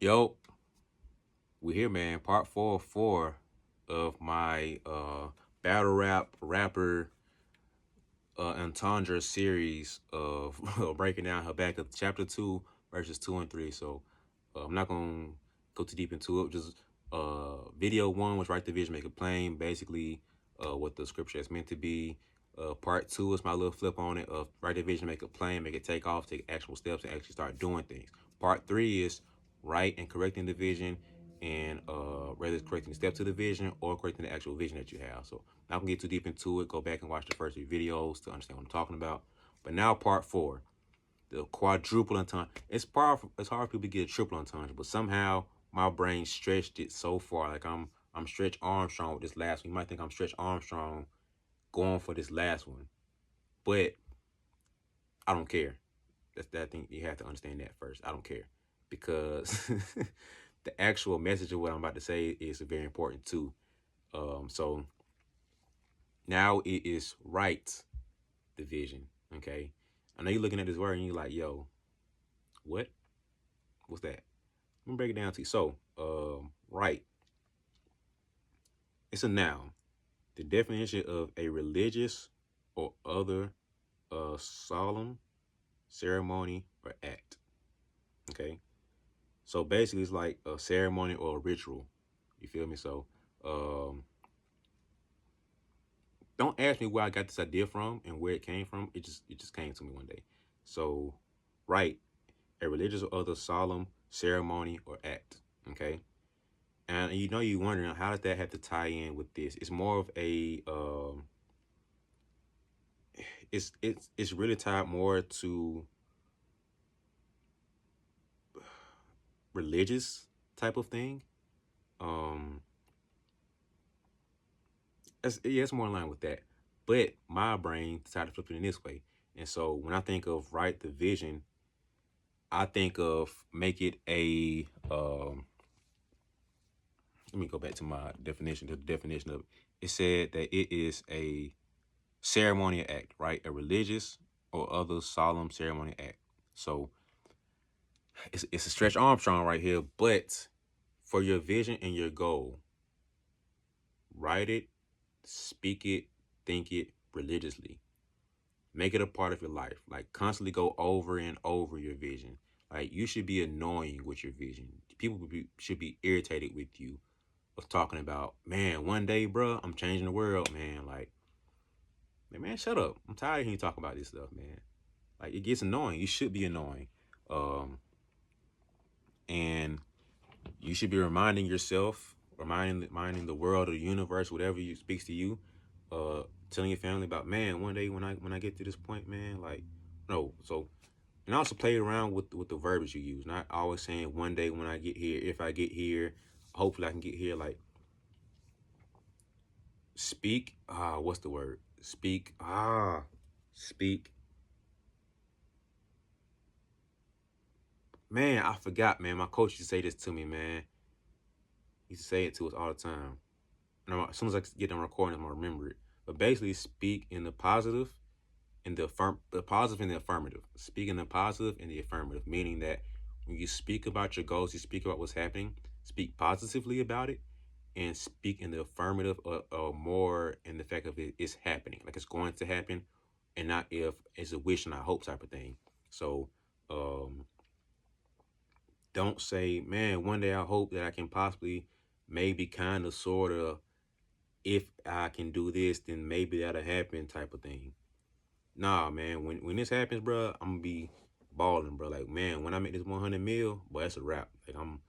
Yo, we here, man. Part 4 of my battle rapper entendre series of breaking down her back of chapter 2 verses 2 and 3. So I'm not gonna go too deep into it. Just video 1 was write the vision, make it plain. Basically, what the scripture is meant to be. Part 2 is my little flip on it of write the vision, make it plain, make it take off, take actual steps, and actually start doing things. Part 3 is write and correcting the vision, and whether it's correcting the step to the vision or correcting the actual vision that you have. So not gonna get too deep into it. Go back and watch the first 3 videos to understand what I'm talking about. But now part 4, the quadruple entendre. It's hard for people to get a triple entendre, but somehow my brain stretched it so far. Like I'm Stretch Armstrong with this last one. You might think I'm Stretch Armstrong going for this last one, but I don't care. That's that thing. You have to understand that first. I don't care because the actual message of what I'm about to say is very important too. So now it is right division. Okay, I know you're looking at this word and you're like, "Yo, what? What's that?" Let me break it down to you. So, right, it's a noun. The definition of a religious or other solemn ceremony or act. Okay, so basically, it's like a ceremony or a ritual. You feel me? So, um, don't ask me where I got this idea from and where it came from. It just came to me one day. So, right, a religious or other solemn ceremony or act. Okay, and you know you're wondering how does that have to tie in with this? It's more of a it's really tied more to religious type of thing. Um, it's more in line with that. But my brain decided to flip it in this way, and so when I think of right the vision, I think of make it a let me go back to my definition. The definition of it said that it is a ceremonial act, right? A religious or other solemn ceremonial act. So it's a Stretch Armstrong right here, but for your vision and your goal, write it, speak it, think it religiously. Make it a part of your life. Like constantly go over and over your vision. Like you should be annoying with your vision. Should be irritated with you of talking about, man, one day, bro, I'm changing the world, man. Like, man, shut up. I'm tired of hearing you talk about this stuff, man. Like it gets annoying. You should be annoying. Um, and you should be reminding yourself, reminding the world or the universe, whatever you speaks to you, telling your family about, man, one day when I get to this point, man, like no. So and also play around with the verbs you use. Not always saying one day when I get here, if I get here, hopefully I can get here. Like speak, what's the word? Speak. Man, I forgot, man. My coach used to say this to me, man. He used to say it to us all the time. As soon as I get done recording, I'm gonna remember it. But basically, speak in the positive and the positive and the affirmative. Speak in the positive and the affirmative, meaning that when you speak about your goals, you speak about what's happening. Speak positively about it, and speak in the affirmative or more in the fact of it's happening, like it's going to happen, and not if it's a wish and a hope type of thing. So, um, don't say, man, one day I hope that I can possibly, maybe, kind of, sort of, if I can do this, then maybe that'll happen type of thing. Nah, man, when this happens, bro, I'm gonna be balling, bro. Like, man, when I make this 100 mil, boy, that's a wrap. Like, I'm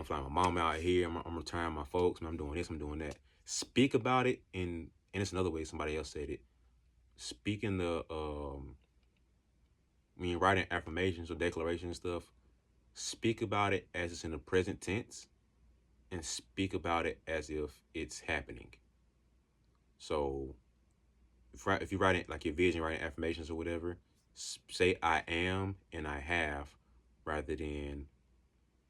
flying my mom out here. I'm retiring my folks, and I'm doing this, I'm doing that. Speak about it, and it's another way somebody else said it. Speak in the when you're writing affirmations or declarations and stuff, speak about it as it's in the present tense, and speak about it as if it's happening. So if you're writing like your vision, writing affirmations or whatever, say I am and I have rather than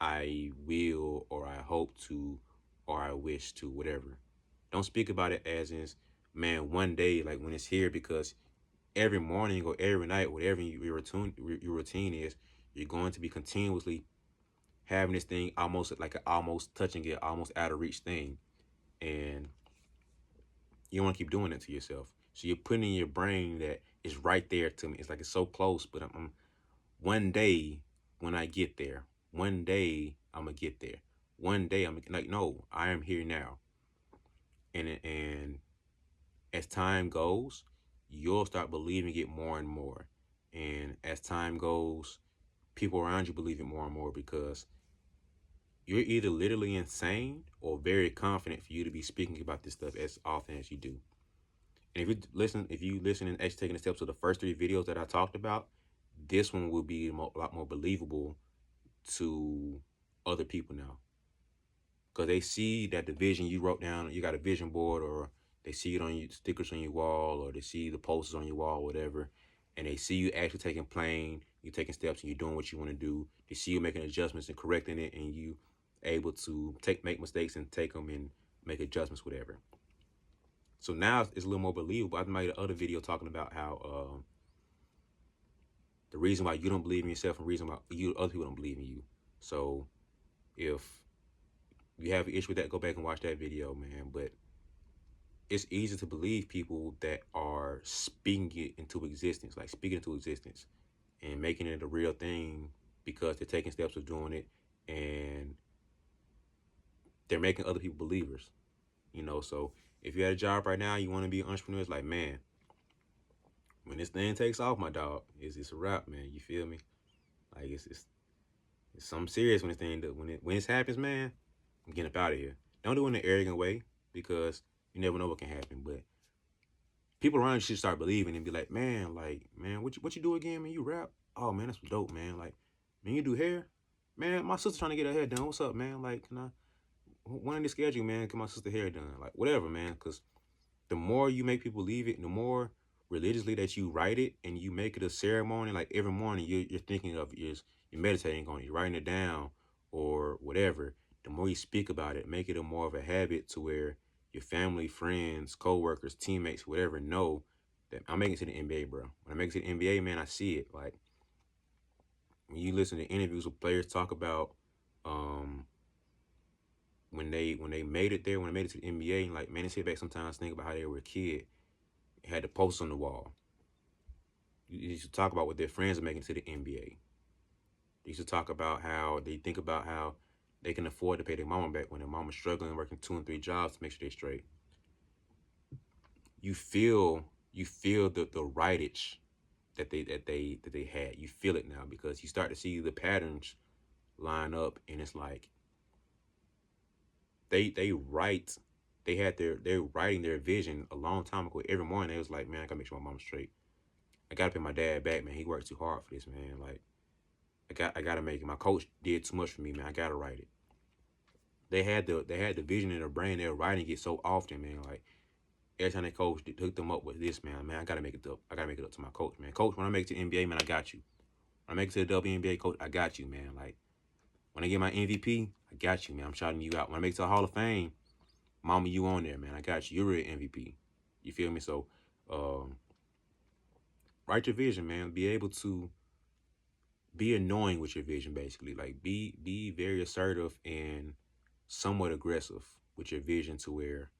I will or I hope to or I wish to, whatever. Don't speak about it as in, man, one day, like when it's here, because every morning or every night, whatever your routine is, you're going to be continuously having this thing almost like almost touching it, almost out of reach thing, and you don't want to keep doing it to yourself. So you're putting in your brain that it's right there to me. It's like it's so close, but I'm one day when I get there, one day I'm gonna get there. One day I'm like, no, I am here now. And as time goes, you'll start believing it more and more. And as time goes, people around you believe it more and more because you're either literally insane or very confident for you to be speaking about this stuff as often as you do. And if you listen and actually taking the steps of the first 3 videos that I talked about, this one will be a lot more believable to other people now, because they see that the vision you wrote down, you got a vision board, or they see it on your stickers on your wall, or they see the posters on your wall, whatever, and they see you actually taking you're taking steps and you're doing what you want to do. They see you making adjustments and correcting it, and you able to make mistakes and take them and make adjustments, whatever. So now it's a little more believable. I made another video talking about how the reason why you don't believe in yourself and the reason why other people don't believe in you. So if you have an issue with that, go back and watch that video, man. But it's easy to believe people that are speaking it into existence, like speaking into existence and making it a real thing because they're taking steps of doing it and they're making other people believers, So if you're at a job right now, you want to be an entrepreneur, it's like, man, when this thing takes off, my dog, it's a wrap, man. You feel me? Like it's something serious when this thing when this happens, man. I'm getting up out of here. Don't do it in an arrogant way because you never know what can happen. But people around you should start believing and be like, man, what you do again, man? You rap? Oh man, that's dope, man. Like, man, you do hair? Man, my sister trying to get her hair done. What's up, man? Like, can I when in the schedule, man? Get my sister hair done? Like, whatever, man. Because the more you make people believe it, the more religiously that you write it and you make it a ceremony, like every morning you're thinking of it, you're meditating on it, you're writing it down or whatever. The more you speak about it, make it a more of a habit to where your family, friends, co-workers, teammates, whatever, know that I'm making it to the NBA, bro. When I make it to the NBA, man, I see it. Like when you listen to interviews with players talk about when they made it there, when they made it to the NBA, like, man, they sit back sometimes think about how they were a kid, had the posts on the wall. You used to talk about what their friends are making to the NBA. They used to talk about how they think about how they can afford to pay their mama back when their mama's struggling, working 2 and 3 jobs to make sure they're straight. You feel the rightage that they had. You feel it now because you start to see the patterns line up, and it's like they're writing their vision a long time ago. Every morning they was like, man, I gotta make sure my mom's straight. I gotta pay my dad back, man. He worked too hard for this, man. Like, I gotta make it. My coach did too much for me, man. I gotta write it. They had the vision in their brain. They were writing it so often, man. Like every time they coach hooked them up with this, man. I gotta make it up. I gotta make it up to my coach, man. Coach, when I make it to NBA, man, I got you. When I make it to the WNBA, coach, I got you, man. Like when I get my MVP, I got you, man. I'm shouting you out. When I make it to the Hall of Fame, mama, you on there, man. I got you. You're an MVP. You feel me? So, write your vision, man. Be able to be annoying with your vision, basically. Like be very assertive and somewhat aggressive with your vision to where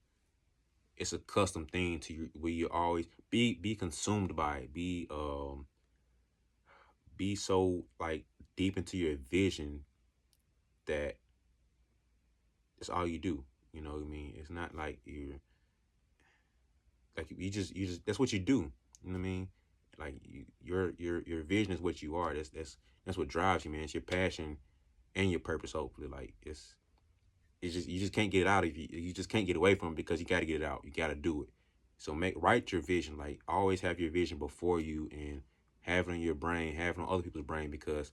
it's a custom thing to you, where you always be consumed by it. Be so like deep into your vision that it's all you do. You know what I mean? It's not like you just that's what you do. You know what I mean? Like your vision is what you are. That's what drives you, man. It's your passion and your purpose. Hopefully, like it's just you just can't get it out of you just can't get away from it because you got to get it out. You got to do it. So write your vision. Like always have your vision before you and have it in your brain, have it on other people's brain, because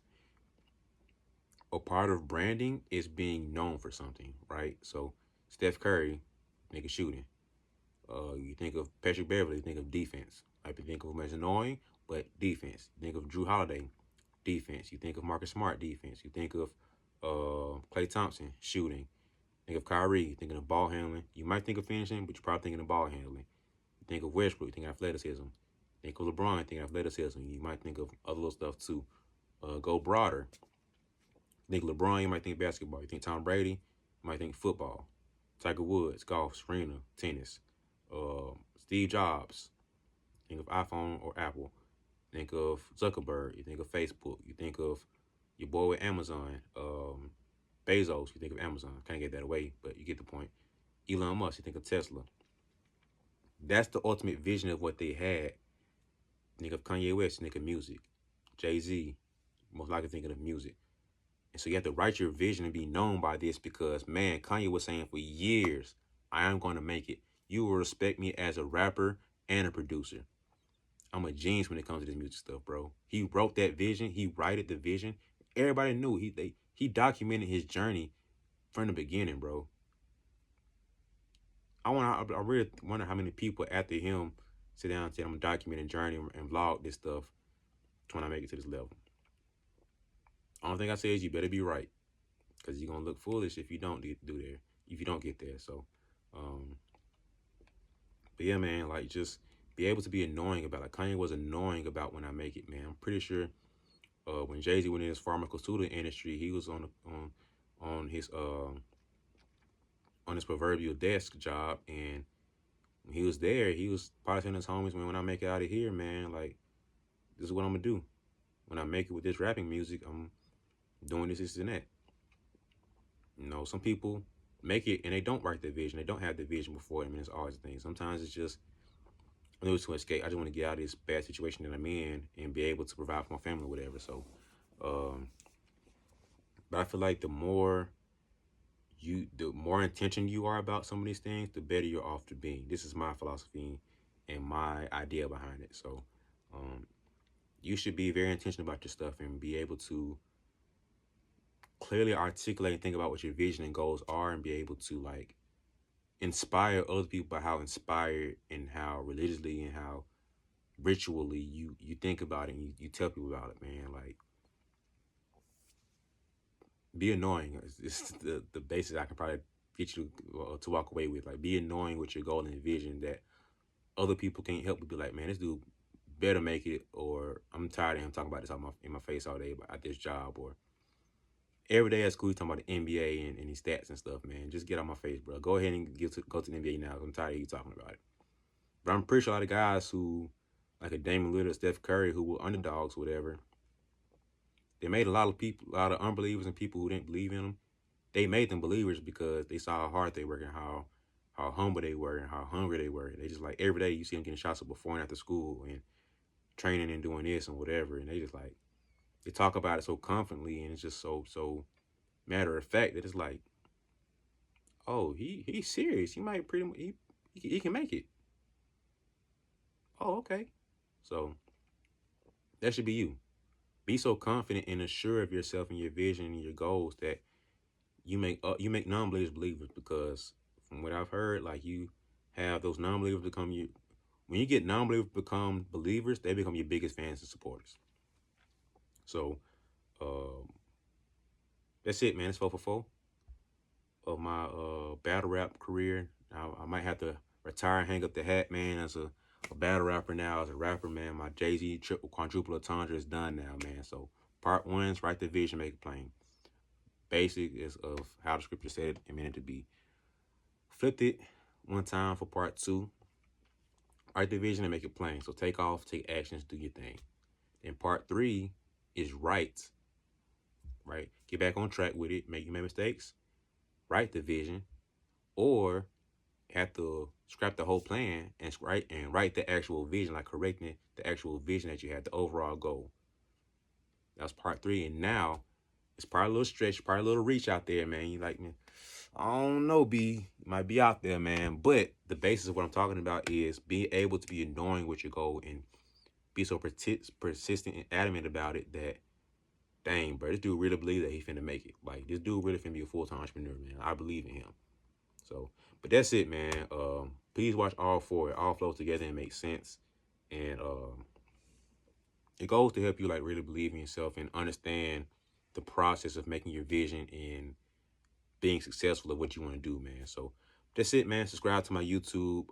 a part of branding is being known for something, right? So Steph Curry, nigga shooting. You think of Patrick Beverly, you think of defense. Like you think of him as annoying, but defense. You think of Drew Holiday, defense. You think of Marcus Smart, defense. You think of Klay Thompson, shooting. Think of Kyrie, thinking of ball handling. You might think of finishing, but you're probably thinking of ball handling. You think of Westbrook, think of athleticism. Think of LeBron, think of athleticism. You might think of other little stuff too. Go broader. You think LeBron, you might think basketball. You think Tom Brady, you might think football. Tiger Woods, golf, Serena, tennis. Steve Jobs, think of iPhone or Apple. Think of Zuckerberg. You think of Facebook. You think of your boy with Amazon. Bezos. You think of Amazon. Can't get that away, but you get the point. Elon Musk. You think of Tesla. That's the ultimate vision of what they had. Think of Kanye West. Think of music. Jay-Z. Most likely thinking of music. And so you have to write your vision and be known by this because, man, Kanye was saying for years, I am going to make it. You will respect me as a rapper and a producer. I'm a genius when it comes to this music stuff, bro. He wrote that vision. He wrote the vision. Everybody knew. He documented his journey from the beginning, bro. I really wonder how many people after him sit down and say, I'm documenting journey and vlog this stuff when I make it to this level. Only thing I say is you better be right. Because you're going to look foolish if you don't if you don't get there. So, but yeah, man, like just be able to be annoying about it. Kanye was annoying about when I make it, man. I'm pretty sure when Jay-Z went in his pharmaceutical industry, he was on his proverbial desk job, and when he was there, he was probably telling his homies, man, when I make it out of here, man, like this is what I'm gonna do. When I make it with this rapping music, I'm doing this and that. You know, some people make it and they don't write their vision. They don't have the vision before them, and it's always a thing. Sometimes it's just I know it's to escape. I just want to get out of this bad situation that I'm in and be able to provide for my family or whatever. So, but I feel like the more intention you are about some of these things, the better you're off to being. This is my philosophy and my idea behind it. So, you should be very intentional about your stuff and be able to clearly articulate and think about what your vision and goals are and be able to like inspire other people by how inspired and how religiously and how ritually you think about it and you tell people about it, man. Like, be annoying. It's the basis I can probably get you to walk away with. Like, be annoying with your goal and vision that other people can't help but be like, man, this dude better make it, or I'm tired of him talking about this in my face all day about this job, or every day at school, he's talking about the NBA and his stats and stuff, man. Just get out my face, bro. Go ahead and go to the NBA now. I'm tired of you talking about it. But I'm pretty sure a lot of guys who, like a Damian Lillard, Steph Curry, who were underdogs, whatever, they made a lot of unbelievers and people who didn't believe in them. They made them believers because they saw how hard they were and how humble they were and how hungry they were. They just like every day you see them getting shots up before and after school and training and doing this and whatever, and they just like they talk about it so confidently and it's just so matter of fact that it's like, oh, he's serious. He might pretty much he can make it. Oh, okay. So that should be you. Be so confident and assured of yourself and your vision and your goals that you make non-believers believers, because from what I've heard, like you have those non-believers become you. When you get non-believers become believers, they become your biggest fans and supporters. So that's it, man. It's 4 for 4 of my battle rap career. I might have to retire and hang up the hat, man, as a battle rapper now, as a rapper, man. My Jay-Z triple quadruple entendre is done now, man. So part 1 is write the vision, make it plain. Basic is of how the scripture said it and meant it to be. Flipped it one time for part 2. Write the vision and make it plain. So take off, take actions, do your thing. Then part 3 is write. Right? Get back on track with it. Make mistakes. Write the vision. Or have to scrap the whole plan and write the actual vision, like correcting the actual vision that you had, the overall goal. That's part 3. And now it's probably a little stretch, probably a little reach out there, man. You like, man, I don't know, B. You might be out there, man. But the basis of what I'm talking about is being able to be annoying with your goal and be so persistent and adamant about it that, dang, bro, this dude really believe that he finna make it. Like, this dude really finna be a full-time entrepreneur, man. I believe in him. So, but that's it, man. Please watch all 4. It all flows together and makes sense. And it goes to help you like really believe in yourself and understand the process of making your vision and being successful at what you want to do, man. So that's it, man. Subscribe to my YouTube.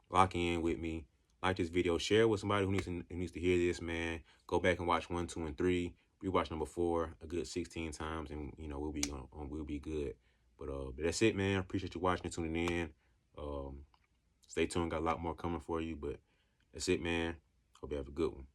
Lock in with me. Like this video. Share with somebody who needs to hear this, man. Go back and watch 1, 2, and 3. rewatch number 4 a good 16 times, and we'll be good. But that's it, man. Appreciate you watching and tuning in. Stay tuned. Got a lot more coming for you, but that's it, man. Hope you have a good one.